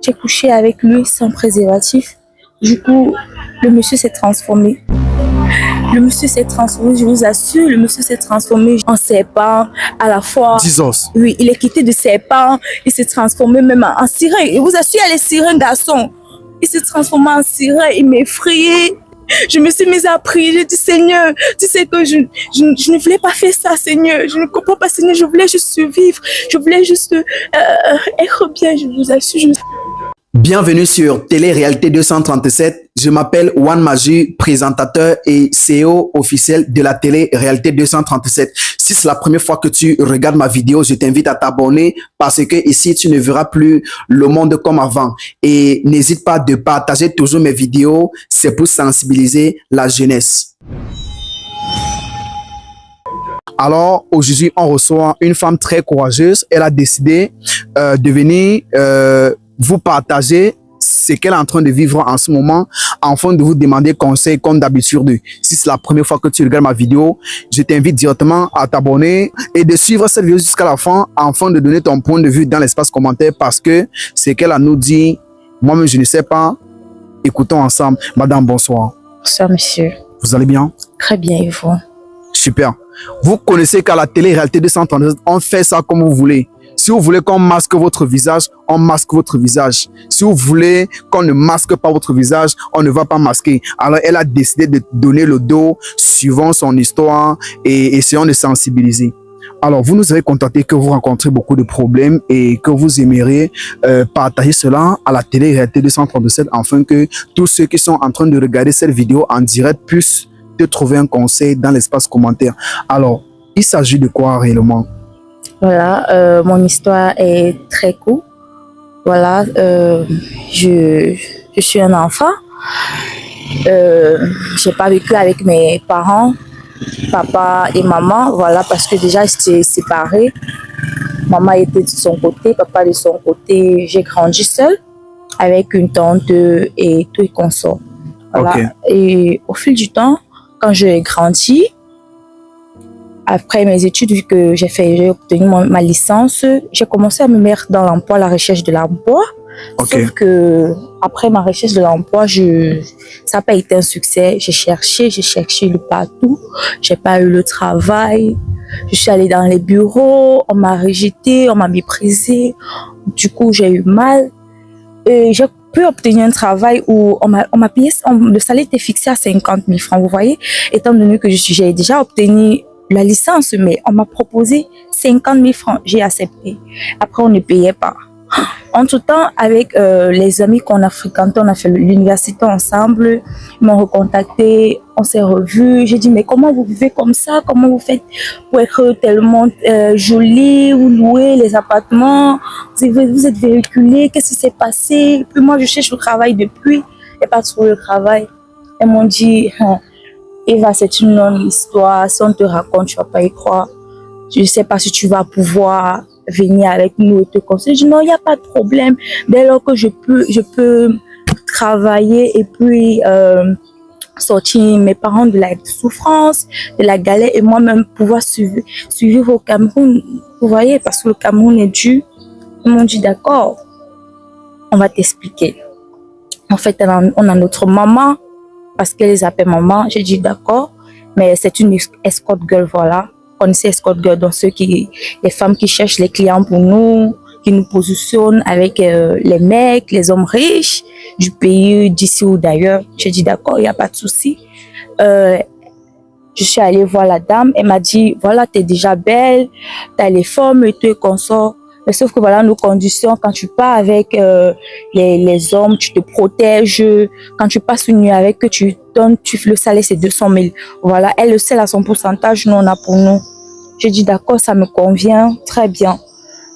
J'ai couché avec lui sans préservatif. Du coup, le monsieur s'est transformé. Le monsieur s'est transformé, je vous assure, le monsieur s'est transformé en serpent à la fois. Jesus. Oui, il est quitté de serpent, il s'est transformé même en sirène. Et vous assure, il y a les sirènes garçons. Il s'est transformé en sirène, il m'effrayait. Je me suis mise à prier, j'ai dit Seigneur, tu sais que je ne voulais pas faire ça Seigneur, je ne comprends pas Seigneur, je voulais juste survivre, je voulais juste être bien, je vous assure. Bienvenue sur Télé-Réalité 237. Je m'appelle Juan Maju, présentateur et CEO officiel de la Télé-Réalité 237. Si c'est la première fois que tu regardes ma vidéo, je t'invite à t'abonner parce que ici, tu ne verras plus le monde comme avant. Et n'hésite pas de partager toujours mes vidéos, c'est pour sensibiliser la jeunesse. Alors, aujourd'hui, on reçoit une femme très courageuse. Elle a décidé de venir vous partager ce qu'elle est en train de vivre en ce moment, afin de vous demander conseil comme d'habitude. Si c'est la première fois que tu regardes ma vidéo, je t'invite directement à t'abonner et de suivre cette vidéo jusqu'à la fin, afin de donner ton point de vue dans l'espace commentaire, parce que ce qu'elle a nous dit, moi-même je ne sais pas. Écoutons ensemble. Madame, bonsoir. Bonsoir monsieur. Vous allez bien? Très bien et vous? Super. Vous connaissez qu'à la télé-réalité 237, on fait ça comme vous voulez. Si vous voulez qu'on masque votre visage, on masque votre visage. Si vous voulez qu'on ne masque pas votre visage, on ne va pas masquer. Alors, elle a décidé de donner le dos suivant son histoire et essayant de sensibiliser. Alors, vous nous avez contacté que vous rencontrez beaucoup de problèmes et que vous aimeriez partager cela à la télé-réalité 237 afin que tous ceux qui sont en train de regarder cette vidéo en direct puissent te trouver un conseil dans l'espace commentaire. Alors, il s'agit de quoi réellement? Voilà, mon histoire est très courte. Voilà, je suis un enfant. J'ai pas vécu avec mes parents, papa et maman. Voilà, parce que déjà j'étais séparée. Maman était de son côté, papa de son côté. J'ai grandi seule avec une tante et tout et consort. Voilà. Okay. Et au fil du temps, quand j'ai grandi, après mes études, vu que j'ai obtenu ma licence, j'ai commencé à me mettre dans l'emploi, la recherche de l'emploi. Okay. Sauf que après ma recherche de l'emploi, ça n'a pas été un succès. J'ai cherché de partout. J'ai pas eu le travail. Je suis allée dans les bureaux, on m'a rejeté, on m'a méprisé. Du coup, j'ai eu mal. Et j'ai pu obtenir un travail où on m'a payé, le salaire était fixé à 50 000 francs, vous voyez. Étant donné que j'ai déjà obtenu la licence, mais on m'a proposé 50 000 francs, j'ai accepté. Après, on ne payait pas. Entre-temps, avec les amis qu'on a fréquentés, on a fait l'université ensemble, ils m'ont recontacté, on s'est revus. J'ai dit, mais comment vous vivez comme ça? Comment vous faites pour être tellement jolie? Vous louez les appartements? Vous êtes véhiculé? Qu'est-ce qui s'est passé? Puis moi, je cherche le travail depuis, et pas trouvé le travail. Ils m'ont dit, Eva, c'est une longue histoire. Si on te raconte, tu ne vas pas y croire. Je ne sais pas si tu vas pouvoir venir avec nous et te conseiller. Je dis non, il n'y a pas de problème. Dès lors que je peux travailler et puis sortir mes parents de la souffrance, de la galère et moi-même pouvoir suivre au Cameroun. Vous voyez, parce que le Cameroun est dur. Ils m'ont dit d'accord, on va t'expliquer. En fait, on a notre maman, parce qu'elle les appelle maman. J'ai dit d'accord, mais c'est une escort girl, voilà. On sait escort girl, donc les femmes qui cherchent les clients pour nous, qui nous positionnent avec les mecs, les hommes riches du pays, d'ici ou d'ailleurs. J'ai dit d'accord, il n'y a pas de souci. Je suis allée voir la dame, elle m'a dit voilà, tu es déjà belle, tu as les formes et tout et consort. Mais sauf que voilà nos conditions, quand tu pars avec les hommes, tu te protèges. Quand tu passes une nuit avec eux, le salaire c'est 200 000. Voilà, elle le sait à son pourcentage, nous on a pour nous. J'ai dit d'accord, ça me convient, très bien.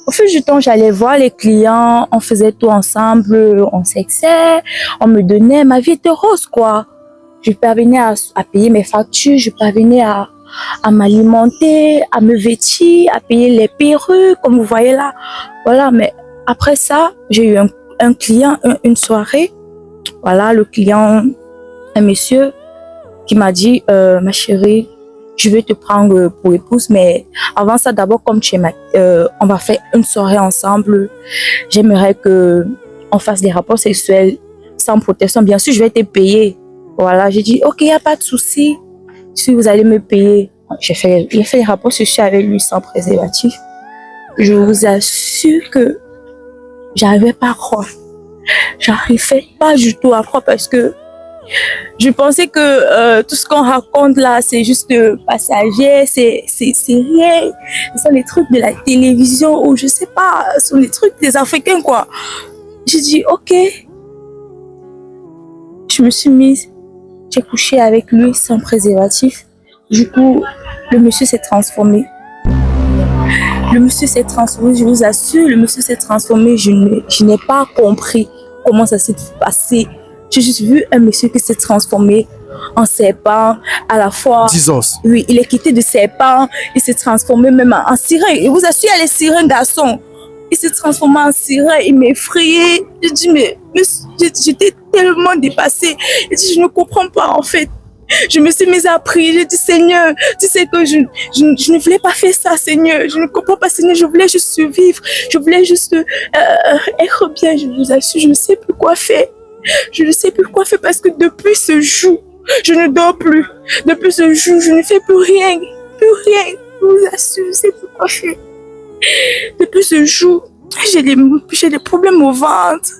Au fil du temps, j'allais voir les clients, on faisait tout ensemble, on sexait, on me donnait, ma vie était rose quoi. Je parvenais à payer mes factures, je parvenais à m'alimenter, à me vêtir, à payer les perruques, comme vous voyez là. Voilà, mais après ça, j'ai eu un client, une soirée. Voilà, le client, un monsieur qui m'a dit, ma chérie, je vais te prendre pour épouse, mais avant ça, d'abord, comme tu es on va faire une soirée ensemble. J'aimerais que on fasse des rapports sexuels sans protection. Bien sûr, je vais te payer. Voilà, j'ai dit, ok, il n'y a pas de souci. Si vous allez me payer, j'ai fait les rapports sexuels avec lui sans préservatif. Je vous assure que j'arrivais pas à croire. J'arrivais pas du tout à croire parce que je pensais que tout ce qu'on raconte là, c'est juste passager, c'est rien. Ce sont les trucs de la télévision ou je sais pas, ce sont les trucs des Africains quoi. J'ai dit ok. Je me suis mise, j'ai couché avec lui sans préservatif. Du coup, le monsieur s'est transformé. Le monsieur s'est transformé, je vous assure, le monsieur s'est transformé. Je n'ai pas compris comment ça s'est passé. J'ai juste vu un monsieur qui s'est transformé en serpent à la fois. Jesus. Oui, il est quitté de serpent, il s'est transformé même en sirène. Je vous assure, il y a les sirènes garçons. Il s'est transformé en sirène, il m'effrayait. J'ai dit, mais j'étais tellement dépassée. J'ai dit, je ne comprends pas en fait. Je me suis mise à prier, j'ai dit Seigneur, tu sais que je ne voulais pas faire ça Seigneur, je ne comprends pas Seigneur, je voulais juste survivre, je voulais juste être bien, je vous assure, je ne sais plus quoi faire. Je ne sais plus quoi faire parce que depuis ce jour, je ne dors plus. Depuis ce jour, je ne fais plus rien, je vous assure, je ne sais plus quoi faire. Depuis ce jour, j'ai des problèmes au ventre.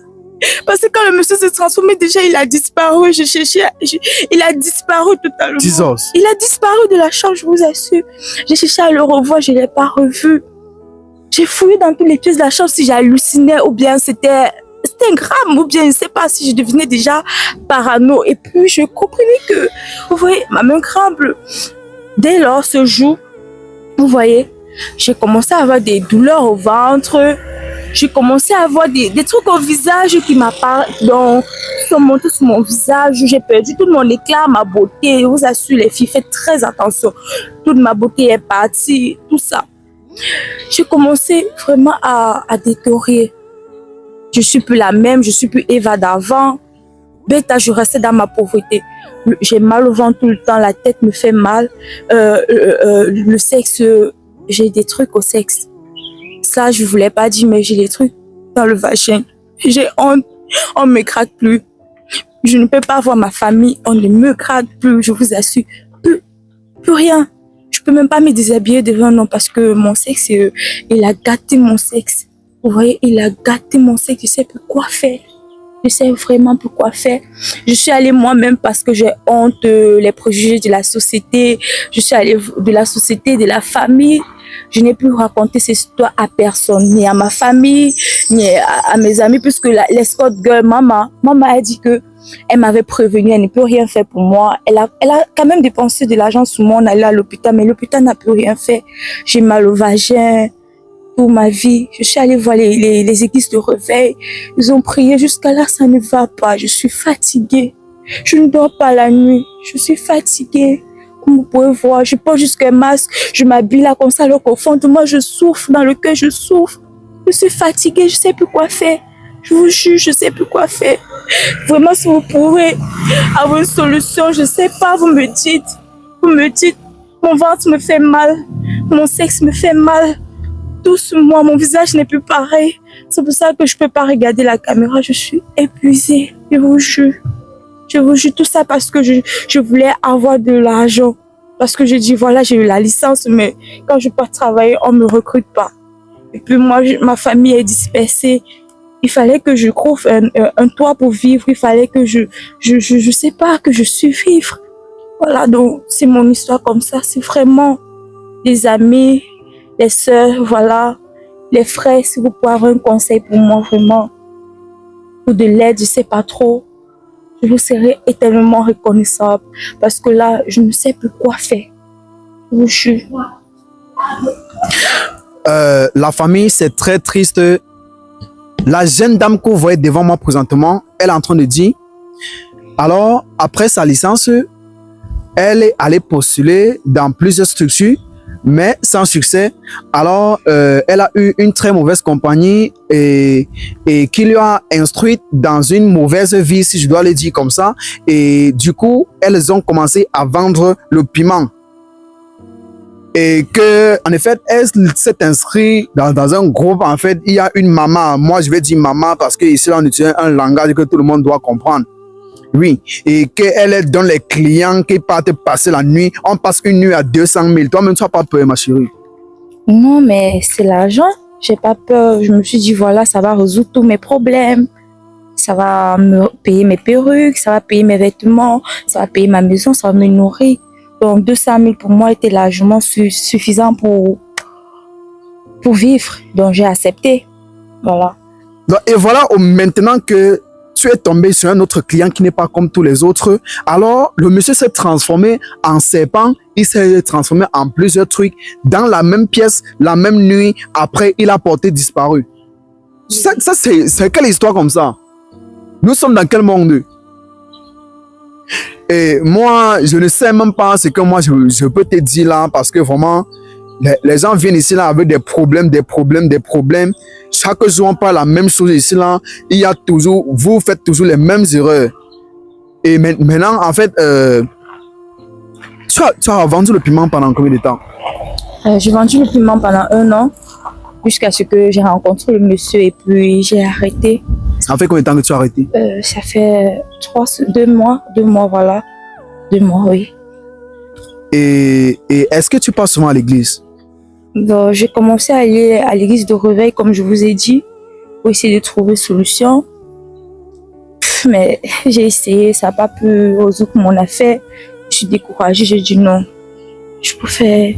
Parce que quand le monsieur s'est transformé, déjà il a disparu. Il a disparu totalement. Jesus. Il a disparu de la chambre, je vous assure. J'ai cherché à le revoir, je ne l'ai pas revu. J'ai fouillé dans toutes les pièces de la chambre si j'hallucinais ou bien c'était grave ou bien je ne sais pas si je devenais déjà parano. Et puis je comprenais que, vous voyez, ma main tremble. Dès lors, ce jour, vous voyez, j'ai commencé à avoir des douleurs au ventre. J'ai commencé à avoir des trucs au visage qui m'apparaissent, donc sont montés sur mon visage. J'ai perdu tout mon éclat, ma beauté. Je vous assure, les filles, faites très attention. Toute ma beauté est partie, tout ça. J'ai commencé vraiment à détériorer. Je suis plus la même, je suis plus Eva d'avant. Bêta, je restais dans ma pauvreté. J'ai mal au ventre tout le temps, la tête me fait mal. Le sexe, j'ai des trucs au sexe. Ça, je voulais pas dire, mais j'ai des trucs dans le vagin. J'ai honte, on me craque plus. Je ne peux pas voir ma famille, on ne me craque plus, je vous assure. Plus rien. Je peux même pas me déshabiller devant un homme parce que mon sexe, il a gâté mon sexe. Vous voyez, il a gâté mon sexe, je sais plus quoi faire. Je sais vraiment plus quoi faire. Je suis allée moi-même parce que j'ai honte, les préjugés de la société. Je suis allée de la société, de la famille. Je n'ai plus raconté ces histoires à personne, ni à ma famille, ni à mes amis, puisque l'escort girl, maman a dit que elle m'avait prévenu, elle ne peut rien faire pour moi. Elle a quand même dépensé de l'argent sur moi, on allait à l'hôpital, mais l'hôpital n'a plus rien fait. J'ai mal au vagin pour ma vie. Je suis allée voir les églises de réveil. Ils ont prié jusqu'à là, ça ne va pas. Je suis fatiguée. Je ne dors pas la nuit. Je suis fatiguée. Comme vous pouvez voir, je porte jusqu'un masque, je m'habille là comme ça, alors qu'au fond de moi, je souffre, dans le cœur, je souffre. Je suis fatiguée, je ne sais plus quoi faire. Je vous jure, je ne sais plus quoi faire. Vraiment, si vous pouvez avoir une solution, je ne sais pas, vous me dites, mon ventre me fait mal, mon sexe me fait mal. Tout sur moi, mon visage n'est plus pareil. C'est pour ça que je ne peux pas regarder la caméra, je suis épuisée, je vous jure. Je vous jure tout ça parce que je voulais avoir de l'argent. Parce que j'ai dit, voilà, j'ai eu la licence, mais quand je pars travailler, on ne me recrute pas. Et puis moi, ma famille est dispersée. Il fallait que je trouve un toit pour vivre. Il fallait que je sais pas, que je survive. Voilà, donc c'est mon histoire comme ça. C'est vraiment les amis, les sœurs, voilà, les frères. Si vous pouvez avoir un conseil pour moi, vraiment, ou de l'aide, je sais pas trop. Je vous serai éternellement reconnaissable parce que là, je ne sais plus quoi faire. Je vous jure. La famille, c'est très triste. La jeune dame que vous voyez devant moi présentement, elle est en train de dire, alors, après sa licence, elle est allée postuler dans plusieurs structures, mais sans succès. Alors, elle a eu une très mauvaise compagnie et qui lui a instruite dans une mauvaise vie, si je dois le dire comme ça. Et du coup, elles ont commencé à vendre le piment. Et que, en effet, elle s'est inscrite dans un groupe. En fait, il y a une maman. Moi, je vais dire maman parce que ici, on utilise un langage que tout le monde doit comprendre. Oui. Et qu'elle donne les clients qui partent passer la nuit. On passe une nuit à 200 000. Toi-même, tu n'as pas peur, ma chérie. Non, mais c'est l'argent. J'ai pas peur. Je me suis dit, voilà, ça va résoudre tous mes problèmes. Ça va me payer mes perruques, ça va payer mes vêtements, ça va payer ma maison, ça va me nourrir. Donc 200 000 pour moi était largement suffisant pour vivre. Donc j'ai accepté. Voilà. Donc, et voilà maintenant que tu es tombé sur un autre client qui n'est pas comme tous les autres. Alors le monsieur s'est transformé en serpent, il s'est transformé en plusieurs trucs dans la même pièce, la même nuit. Après, il a porté disparu. Ça c'est quelle histoire comme ça? Nous sommes dans quel monde? Et moi, je ne sais même pas ce que moi je peux te dire là, parce que vraiment, les gens viennent ici là avec des problèmes. Chaque jour, on parle la même chose ici là. Il y a toujours, vous faites toujours les mêmes erreurs. Et maintenant, en fait, tu as vendu le piment pendant combien de temps? J'ai vendu le piment pendant 1 an, jusqu'à ce que j'ai rencontré le monsieur et puis j'ai arrêté. Ça fait combien de temps que tu as arrêté? Ça fait 2 mois, voilà. 2 mois, oui. Et est-ce que tu passes souvent à l'église? Donc, j'ai commencé à aller à l'église de réveil, comme je vous ai dit, pour essayer de trouver solution. Mais j'ai essayé, ça n'a pas pu résoudre mon affaire. Je suis découragée, j'ai dit non. Je peux faire.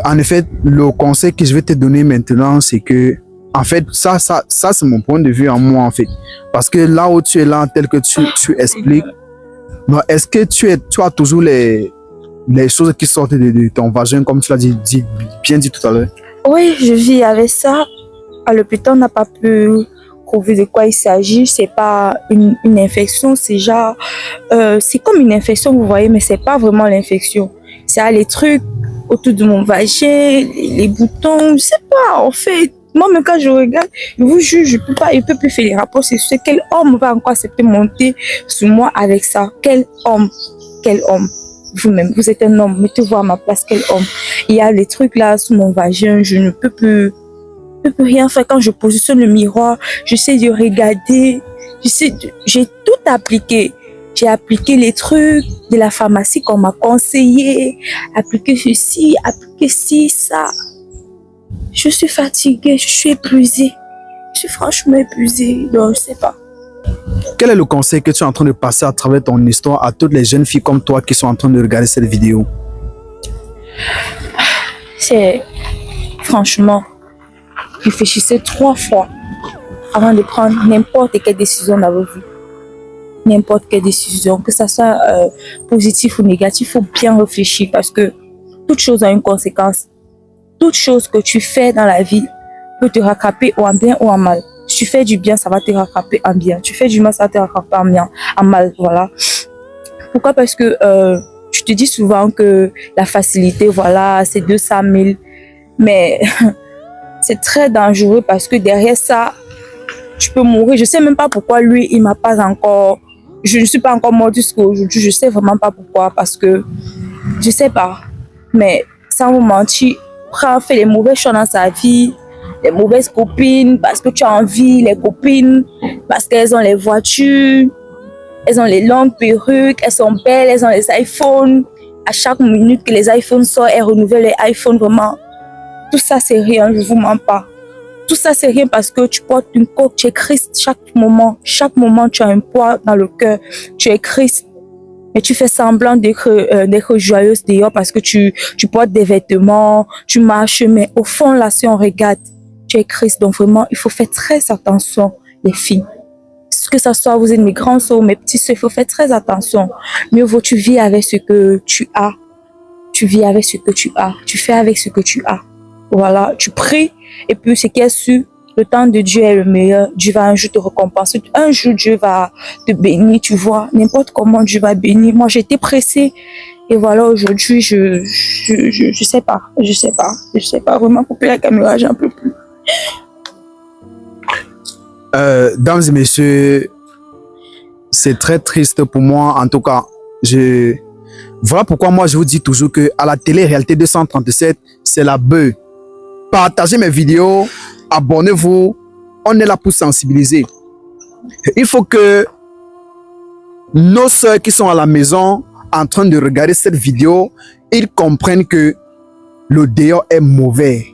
En effet, le conseil que je vais te donner maintenant, c'est que, en fait, ça c'est mon point de vue en moi, en fait. Parce que là où tu es là, tel que tu expliques, est-ce que tu as toujours les choses qui sortent de ton vagin, comme tu l'as bien dit tout à l'heure? Oui, je vis avec ça. À l'hôpital, on n'a pas pu prouver de quoi il s'agit. C'est pas une infection, c'est genre, c'est comme une infection, vous voyez, mais c'est pas vraiment l'infection. C'est les trucs autour de mon vagin, les boutons, je sais pas, en fait. Moi, même quand je regarde, je vous jure, je peux plus faire les rapports. C'est sûr, quel homme va encore accepter monter sur moi avec ça? Quel homme? Quel homme? Vous-même, vous êtes un homme, mettez-vous à ma place, quel homme? Il y a les trucs là sous mon vagin, je ne peux plus rien faire. Quand je positionne le miroir, j'essaie de regarder, j'ai tout appliqué. J'ai appliqué les trucs de la pharmacie qu'on m'a conseillé, appliqué ceci, appliqué ci, ça. Je suis fatiguée, je suis épuisée. Je suis franchement épuisée, donc je sais pas. Quel est le conseil que tu es en train de passer à travers ton histoire à toutes les jeunes filles comme toi qui sont en train de regarder cette vidéo? C'est franchement, réfléchissez 3 fois avant de prendre n'importe quelle décision dans votre vie. N'importe quelle décision, que ça soit positif ou négatif, il faut bien réfléchir parce que toute chose a une conséquence. Toute chose que tu fais dans la vie peut te rattraper ou en bien ou en mal. Si tu fais du bien, ça va te rattraper en bien. Tu fais du mal, ça va te rattraper en bien, en mal, voilà. Pourquoi? Parce que je te dis souvent que la facilité, voilà, c'est 200 000. Mais c'est très dangereux parce que derrière ça, tu peux mourir. Je sais même pas pourquoi lui, il m'a pas encore... Je ne suis pas encore morte jusqu'à aujourd'hui. Je sais vraiment pas pourquoi. Parce que je sais pas. Mais sans vous mentir, fait les mauvaises choses dans sa vie, les mauvaises copines, parce que tu as envie, les copines, parce qu'elles ont les voitures, elles ont les longues perruques, elles sont belles, elles ont les iPhones. À chaque minute que les iPhones sortent, elles renouvellent les iPhones, vraiment. Tout ça, c'est rien, je vous mens pas. Tout ça, c'est rien parce que tu portes une coque, tu es Christ chaque moment. Chaque moment, tu as un poids dans le cœur. Tu es Christ. Mais tu fais semblant d'être joyeuse dehors parce que tu portes des vêtements, tu marches, mais au fond, là, si on regarde, tu es Christ. Donc vraiment, il faut faire très attention, les filles. Que ce soit vous êtes mes grands soeurs ou mes petits soeurs, il faut faire très attention. Mieux vaut tu vis avec ce que tu as. Tu vis avec ce que tu as. Tu fais avec ce que tu as. Voilà, tu pries et puis ce qui est sûr, le temps de Dieu est le meilleur. Dieu va un jour te récompenser. Un jour, Dieu va te bénir, tu vois. N'importe comment, Dieu va bénir. Moi, j'étais pressée. Et voilà, aujourd'hui, je sais pas. Je sais pas. Vraiment, couper la caméra, j'en peux plus. Dames et messieurs, c'est très triste pour moi. En tout cas, Voilà pourquoi moi je vous dis toujours que à la télé-réalité 237, c'est la bœuf. Partagez mes vidéos, abonnez-vous. On est là pour sensibiliser. Il faut que nos sœurs qui sont à la maison en train de regarder cette vidéo, ils comprennent que le dehors est mauvais.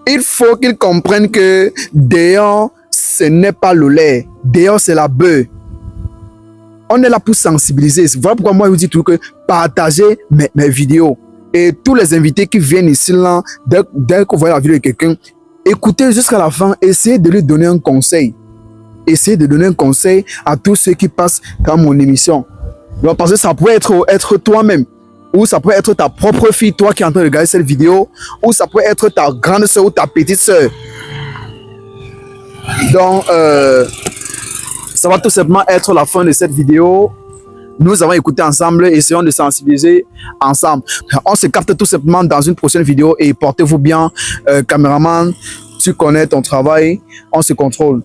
Il faut qu'ils comprennent que dehors, ce n'est pas le lait. Dehors, c'est la bœuf. On est là pour sensibiliser. Voilà pourquoi moi je vous dis toujours que partagez mes vidéos. Et tous les invités qui viennent ici, là, dès que vous voyez la vidéo de quelqu'un, écoutez jusqu'à la fin, essayez de lui donner un conseil. Essayez de donner un conseil à tous ceux qui passent dans mon émission. Donc, parce que ça pourrait être toi-même, ou ça pourrait être ta propre fille, toi qui es en train de regarder cette vidéo, ou ça pourrait être ta grande soeur ou ta petite soeur. Donc, ça va tout simplement être la fin de cette vidéo. Nous avons écouté ensemble, essayons de sensibiliser ensemble. On se capte tout simplement dans une prochaine vidéo et portez-vous bien. Caméraman, tu connais ton travail, on se contrôle.